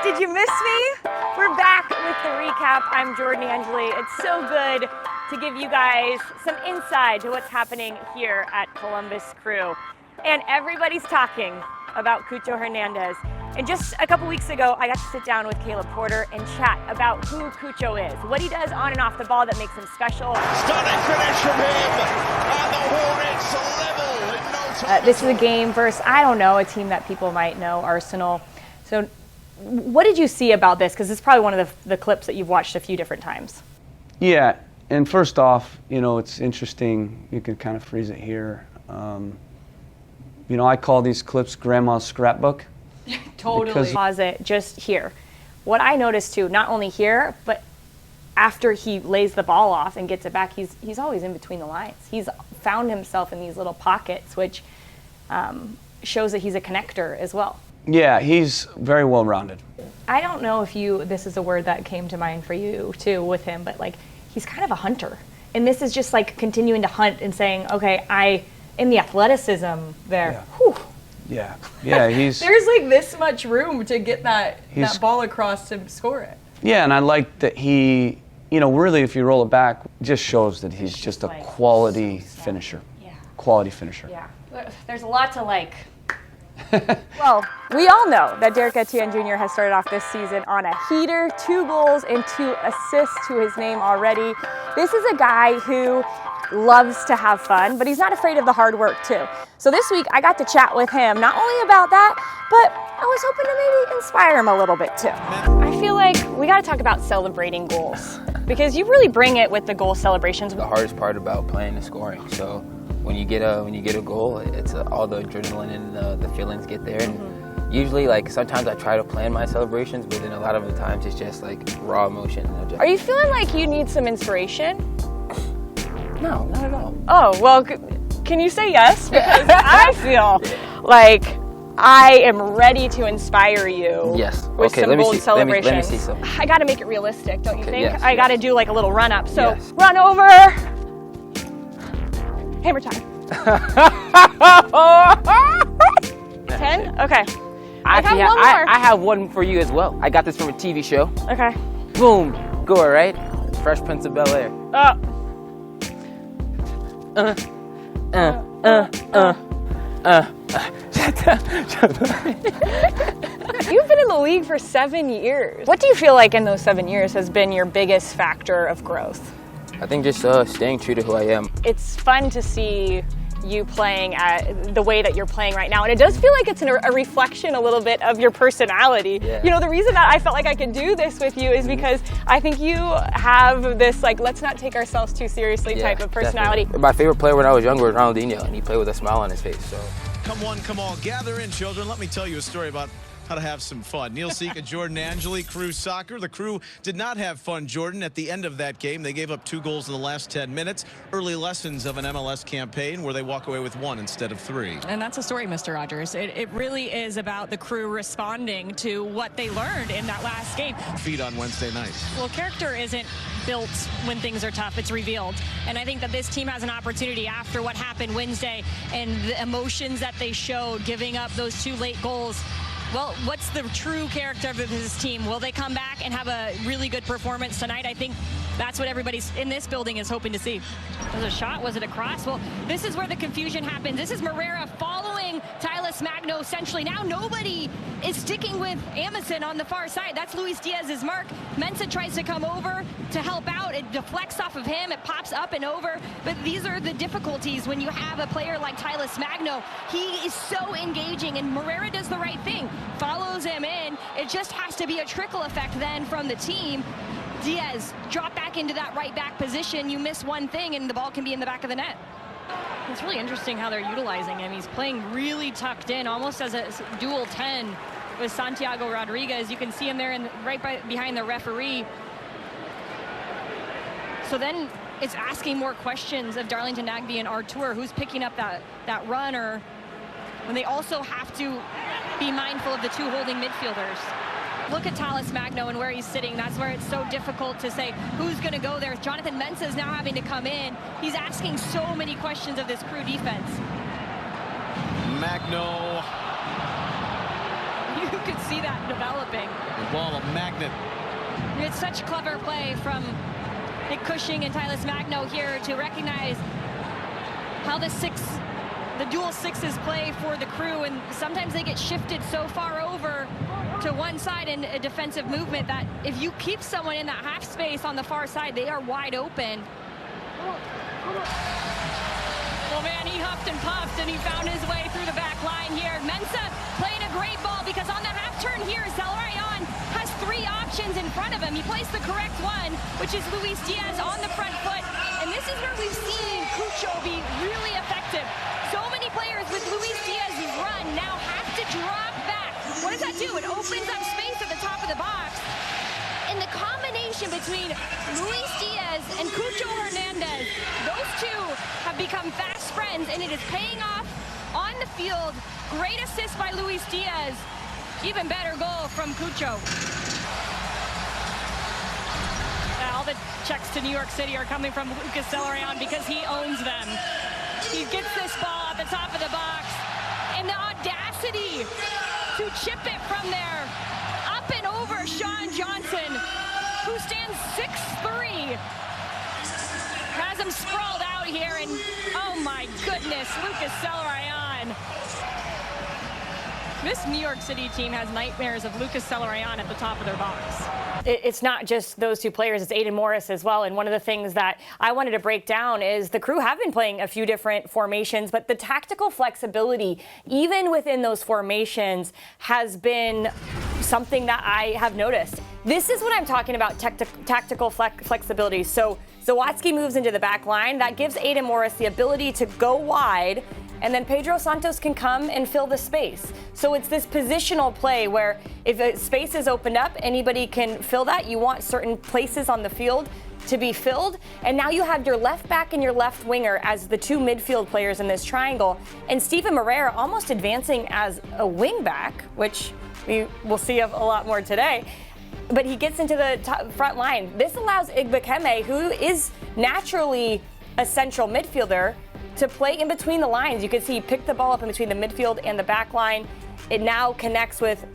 Did you miss me? We're back with the recap. I'm Jordan Angeli. It's so good to give you guys some insight to what's happening here at Columbus Crew. And everybody's talking about Cucho Hernandez. And just a couple weeks ago, I got to sit down with Caleb Porter and chat about who Cucho is, what he does on and off the ball that makes him special. Stunning finish from him, and the Hornets level in no time. This is a game versus, I don't know, a team that people might know, Arsenal. So what did you see about this? Because it's probably one of the clips that you've watched a few different times. Yeah, and first off, it's interesting. You can kind of freeze it here. I call these clips Grandma's scrapbook. Totally. Pause it just here. What I noticed too, not only here, but after he lays the ball off and gets it back, he's always in between the lines. He's found himself in these little pockets, which shows that he's a connector as well. Yeah, he's very well-rounded. I don't know if this is a word that came to mind for you too with him, but he's kind of a hunter. And this is just continuing to hunt and saying, okay, in the athleticism there. Yeah. Whew. Yeah, he's... There's this much room to get that ball across to score it. Yeah, and I like that he, really if you roll it back, just shows that he's just a quality finisher. Yeah. Quality finisher. Yeah. There's a lot to like. Well, we all know that Derek Etienne Jr. has started off this season on a heater, 2 goals and 2 assists to his name already. This is a guy who loves to have fun, but he's not afraid of the hard work too. So this week I got to chat with him, not only about that, but I was hoping to maybe inspire him a little bit too. I feel like we got to talk about celebrating goals because you really bring it with the goal celebrations. The hardest part about playing is scoring. So when you get a goal, it's all the adrenaline and the feelings get there. And usually, sometimes I try to plan my celebrations, but then a lot of the times it's just raw emotion. Are you feeling like you need some inspiration? No, not at all. Oh, well, can you say yes? Because I feel like I am ready to inspire you with some bold celebrations. Let me see some. I got to make it realistic, don't you think? Yes, I got to do a little run up. So yes. Run over. Hammer time. 10? Okay. I have one more. I have one for you as well. I got this from a TV show. Okay. Boom. Gore, right? Fresh Prince of Bel-Air. You've been in the league for 7 years. What do you feel like in those 7 years has been your biggest factor of growth? I think just staying true to who I am. It's fun to see you playing at the way that you're playing right now, and it does feel like it's a reflection a little bit of your personality. Yeah. The reason that I felt like I could do this with you is because I think you have this let's not take ourselves too seriously type of personality. Definitely. My favorite player when I was younger was Ronaldinho, and he played with a smile on his face. So Come one, come all. Gather in, children. Let me tell you a story about how to have some fun. Neil Sika, Jordan Angeli, Crew Soccer. The Crew did not have fun, Jordan. At the end of that game, they gave up 2 goals in the last 10 minutes. Early lessons of an MLS campaign where they walk away with 1 instead of 3. And that's a story, Mr. Rogers. It really is about the Crew responding to what they learned in that last game. Feed on Wednesday night. Well, character isn't built when things are tough. It's revealed. And I think that this team has an opportunity after what happened Wednesday and the emotions that they showed, giving up those 2 late goals. Well, what's the true character of this team? Will they come back and have a really good performance tonight? I think that's what everybody in this building is hoping to see. Was it a shot? Was it a cross? Well, this is where the confusion happens. This is Moreira following Tyler Magno essentially. Now nobody is sticking with Amundsen on the far side. That's Luis Diaz's mark. Mensah tries to come over to help out. It deflects off of him. It pops up and over. But these are the difficulties when you have a player like Tyler Magno. He is so engaging, and Moreira does the right thing. Follows him in. It just has to be a trickle effect then from the team. Diaz, drop back into that right back position. You miss one thing and the ball can be in the back of the net. It's really interesting how they're utilizing him. He's playing really tucked in, almost as a dual 10 with Santiago Rodriguez. You can see him there behind the referee. So then it's asking more questions of Darlington Nagbe and Artur, who's picking up that runner, when they also have to be mindful of the 2 holding midfielders. Look at Talles Magno and where he's sitting. That's where it's so difficult to say who's going to go there. Jonathan Mensah is now having to come in. He's asking so many questions of this Crew defense. Magno. You could see that developing. The ball a magnet. It's such clever play from Nick Cushing and Tyler Magno here to recognize how the dual sixes play for the Crew, and sometimes they get shifted so far over to one side in a defensive movement that if you keep someone in that half space on the far side, they are wide open. Well, man, he huffed and puffed, and he found his way through the back line here. Mensah playing a great ball because on the half turn here, Zelarayan has 3 options in front of him. He plays the correct one, which is Luis Diaz on the front foot. And this is where we've seen Cucho be really effective. So many players with Luis Diaz's run now have to drop back. What does that do? It opens up space at the top of the box. And the combination between Luis Diaz and Cucho Hernandez, those two have become fast friends, and it is paying off on the field. Great assist by Luis Diaz. Even better goal from Cucho. All the checks to New York City are coming from Lucas Zelarayan because he owns them. He gets this ball at the top of the box, and the audacity to chip it from there up and over Sean Johnson, who stands 6'3", has him sprawled out here, and oh my goodness, Lucas Zelarayan. This New York City team has nightmares of Lucas Zelarayan at the top of their box. It's not just those two players, it's Aidan Morris as well. And one of the things that I wanted to break down is the Crew have been playing a few different formations, but the tactical flexibility, even within those formations, has been something that I have noticed. This is what I'm talking about, tactical flexibility. So Zawadzki moves into the back line. That gives Aidan Morris the ability to go wide, and then Pedro Santos can come and fill the space. So it's this positional play where if a space is opened up, anybody can fill that. You want certain places on the field to be filled. And now you have your left back and your left winger as the 2 midfield players in this triangle. And Steven Moreira almost advancing as a wing back, which we will see of a lot more today. But he gets into the front line. This allows Igbekeme, who is naturally a central midfielder, to play in between the lines. You can see he picked the ball up in between the midfield and the back line. It now connects with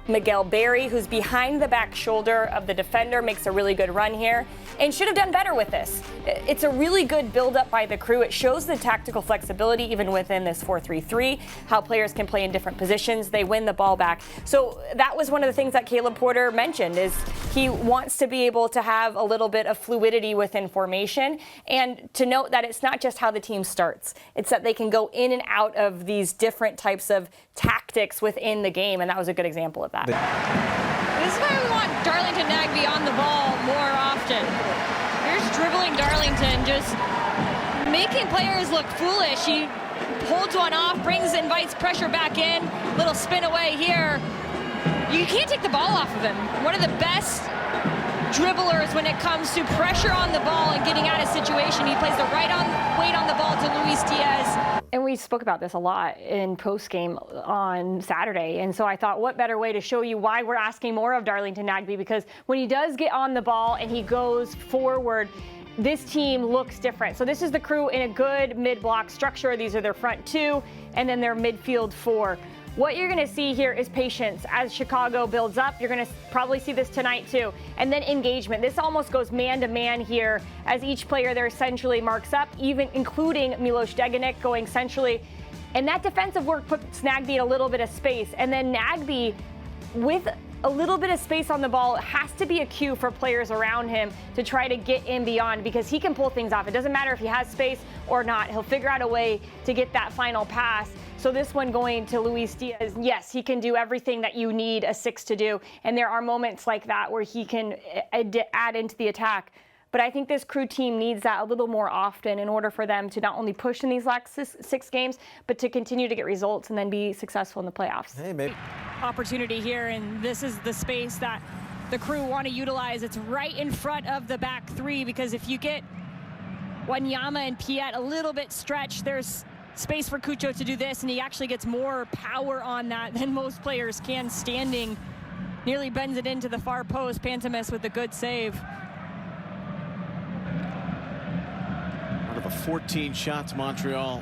Miguel Berry, who's behind the back shoulder of the defender, makes a really good run here, and should have done better with this. It's a really good build-up by the Crew. It shows the tactical flexibility even within this 4-3-3, how players can play in different positions. They win the ball back. So that was one of the things that Caleb Porter mentioned, is he wants to be able to have a little bit of fluidity within formation, and to note that it's not just how the team starts. It's that they can go in and out of these different types of tactics within the game, and that was a good example of that. This is why we want Darlington Nagbe on the ball more often. Here's dribbling Darlington, just making players look foolish. He holds one off, invites pressure back in, little spin away here. You can't take the ball off of him. One of the best dribblers when it comes to pressure on the ball and getting out of situation. He plays the weight on the ball to Luis Diaz. And we spoke about this a lot in post-game on Saturday. And so I thought, what better way to show you why we're asking more of Darlington Nagbe? Because when he does get on the ball and he goes forward, this team looks different. So this is the Crew in a good mid-block structure. These are their front 2 and then their midfield 4. What you're going to see here is patience. As Chicago builds up, you're going to probably see this tonight too. And then engagement. This almost goes man-to-man here as each player there centrally marks up, even including Milos Degenek going centrally. And that defensive work puts Nagbe in a little bit of space. And then Nagbe, with a little bit of space on the ball, has to be a cue for players around him to try to get in beyond, because he can pull things off. It doesn't matter if he has space or not. He'll figure out a way to get that final pass. So this one going to Luis Diaz, yes, he can do everything that you need a 6 to do. And there are moments like that where he can add into the attack. But I think this Crew team needs that a little more often in order for them to not only push in these last 6 games, but to continue to get results and then be successful in the playoffs. Hey, maybe. Opportunity here, and this is the space that the Crew want to utilize. It's right in front of the back 3, because if you get Wanyama and Piet a little bit stretched, there's space for Cucho to do this, and he actually gets more power on that than most players can standing. Nearly bends it into the far post. Pantemis with a good save. Out of the 14 shots Montreal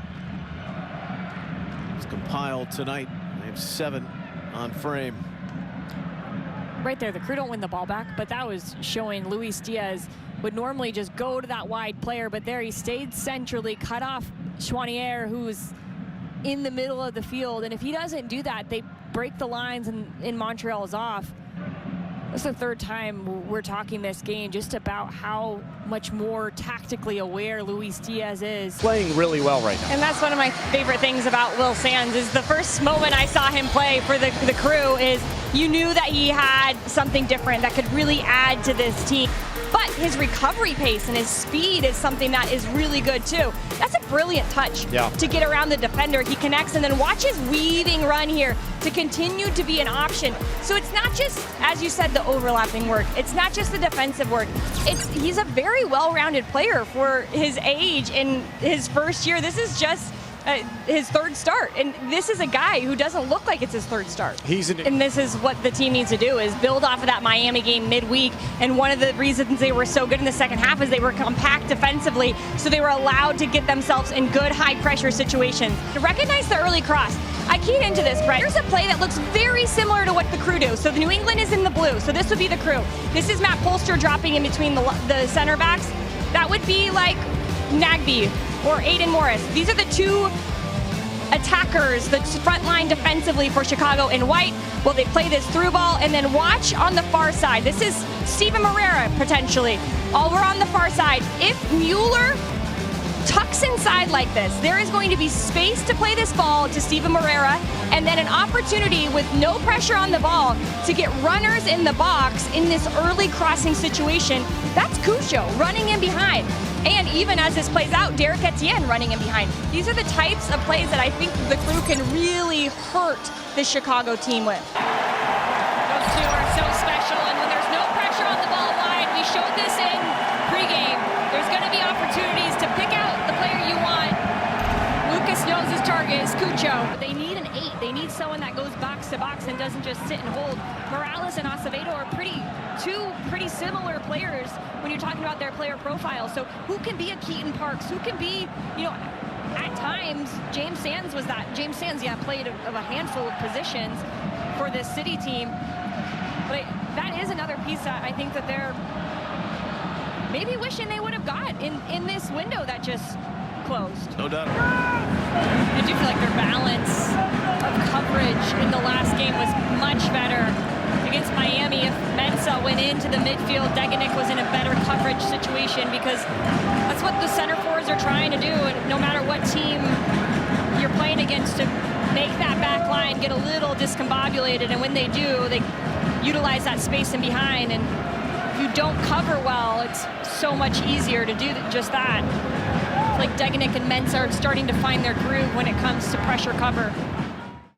has compiled tonight, they have 7 on frame. Right there, the Crew don't win the ball back, but that was showing Luis Diaz would normally just go to that wide player, but there he stayed centrally, cut off Chouanier, who's in the middle of the field, and if he doesn't do that, they break the lines and in Montreal is off. That's the third time we're talking this game just about how much more tactically aware Luis Diaz is. Playing really well right now. And that's one of my favorite things about Will Sands is the first moment I saw him play for the Crew is you knew that he had something different that could really add to this team. But his recovery pace and his speed is something that is really good too. That's a brilliant touch to get around the defender. He connects and then watch his weaving run here to continue to be an option. So it's not just, as you said, the overlapping work. It's not just the defensive work. He's a very well-rounded player for his age in his first year. This is just his third start, and this is a guy who doesn't look like it's his third start. And this is what the team needs to do, is build off of that Miami game midweek, and one of the reasons they were so good in the second half is they were compact defensively, so they were allowed to get themselves in good high-pressure situations. To recognize the early cross, I keyed into this, Brett. Here's a play that looks very similar to what the Crew do. So the New England is in the blue, so this would be the Crew. This is Matt Polster dropping in between the center backs. That would be like Nagbe or Aiden Morris. These are the two attackers, the front line defensively for Chicago in white. Well, they play this through ball, and then watch on the far side. This is Steven Moreira, potentially. All we're on the far side. If Mueller tucks inside like this, there is going to be space to play this ball to Steven Moreira, and then an opportunity with no pressure on the ball to get runners in the box in this early crossing situation. That's Cucho running in behind. And even as this plays out, Derek Etienne running in behind. These are the types of plays that I think the Crew can really hurt the Chicago team with. Those two are so special, and when there's no pressure on the ball wide, we showed this in pregame, there's going to be opportunities to pick out the player you want. Lucas knows his target is Cucho. But they need an 8. They need someone that goes box to box and doesn't just sit and hold. Morales and Acevedo are two pretty similar players when you're talking about their player profile. So who can be a Keaton Parks? Who can be, at times, James Sands was that. James Sands, played of a handful of positions for this City team. But that is another piece that I think that they're maybe wishing they would have got in this window that just closed. No doubt. I do feel like their balance of coverage in the last game was much better. Against Miami, if Mensah went into the midfield, Degenek was in a better coverage situation, because that's what the center forwards are trying to do, and no matter what team you're playing against, to make that back line get a little discombobulated, and when they do, they utilize that space in behind, and if you don't cover well, it's so much easier to do just that. Like Degenek and Mensah are starting to find their groove when it comes to pressure cover.